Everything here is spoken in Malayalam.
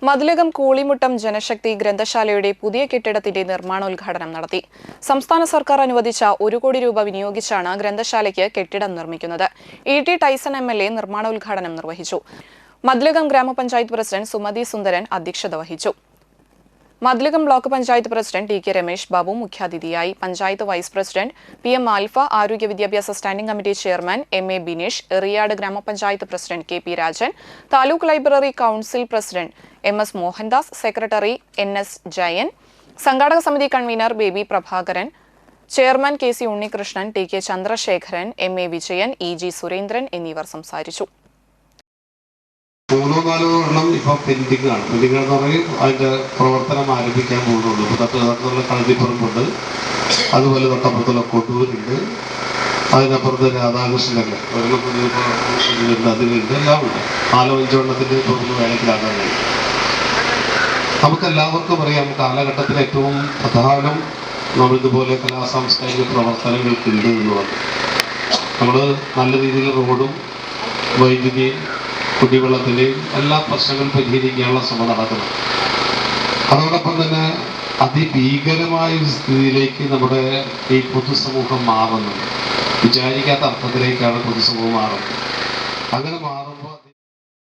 മതിലകം കൂളിമുട്ടം ജനശക്തി ഗ്രന്ഥശാലയുടെ പുതിയ കെട്ടിടത്തിന്റെ നിർമ്മാണോദ്ഘാടനം നടത്തി. സംസ്ഥാന സർക്കാർ അനുവദിച്ച 1 കോടി രൂപ വിനിയോഗിച്ചാണ് ഗ്രന്ഥശാലയ്ക്ക് കെട്ടിടം നിർമ്മിക്കുന്നത്. ഇ.ടി. ടൈസൺ എം.എൽ.എ നിർമ്മാണോദ്ഘാടനം നിർവഹിച്ചു. മതിലകം ഗ്രാമപഞ്ചായത്ത് പ്രസിഡന്റ് സുമതി സുന്ദരൻ അധ്യക്ഷത വഹിച്ചു. Mathilakam block panchayat president T K. Ramesh Babu മുഖ്യാതിഥിയായി. Panchayat vice president P M. Alfa, ആരോഗ്യ വിദ്യാഭ്യാസ standing committee chairman M A. Bineesh, Eriyad ഗ്രാമപഞ്ചായത്ത് president K P. Rajan, taluk library council president M S. Mohandas, secretary N S. Jayan, സംഘാടക സമിതി convener Baby Prabhakaran, chairman K C. Unnikrishnan, T K. Chandrasekharan, M A. Vijayan, E G. Surendran എന്നിവർ സംസാരിച്ചു. 3-4 എണ്ണം ഇപ്പോൾ പെൻഡിംഗ് ആണ്. പെൻഡിംഗ് എന്ന് പറഞ്ഞാൽ അതിൻ്റെ പ്രവർത്തനം ആരംഭിക്കാൻ പോകുന്നുള്ളൂ. ഇപ്പോൾ തൊട്ടടുത്തുള്ള കളത്തിപ്പുറമുണ്ട്, അതുപോലെ തൊട്ടപ്പുറത്തുള്ള കൊട്ടൂരുണ്ട്, അതിനപ്പുറത്ത് രാധാകൃഷ്ണനൊക്കെ ഒരെണ്ണം അതിലുണ്ട്, എല്ലാം ഉണ്ട്. 4-5 എണ്ണത്തിൻ്റെ തുറന്ന് വേനത്തിലാക്കാൻ കഴിയും. നമുക്കെല്ലാവർക്കും അറിയാം, കാലഘട്ടത്തിൽ ഏറ്റവും പ്രധാനം നമ്മളിതുപോലെ കലാസാംസ്കാരിക പ്രവർത്തനങ്ങൾക്കുണ്ട് എന്നുള്ളത്. നമ്മൾ നല്ല രീതിയിൽ റോഡും വൈദ്യുതിയും കുടിവെള്ളത്തിൻ്റെയും എല്ലാ പ്രശ്നങ്ങളും പരിഹരിക്കാനുള്ള ശ്രമം നടക്കുന്നു. അതോടൊപ്പം തന്നെ അതിഭീകരമായ സ്ഥിതിയിലേക്ക് നമ്മുടെ ഈ പൊതുസമൂഹം മാറുന്നുണ്ട്. വിചാരിക്കാത്ത അർത്ഥത്തിലേക്കാണ് പൊതുസമൂഹം മാറുന്നത്. അങ്ങനെ മാറുമ്പോൾ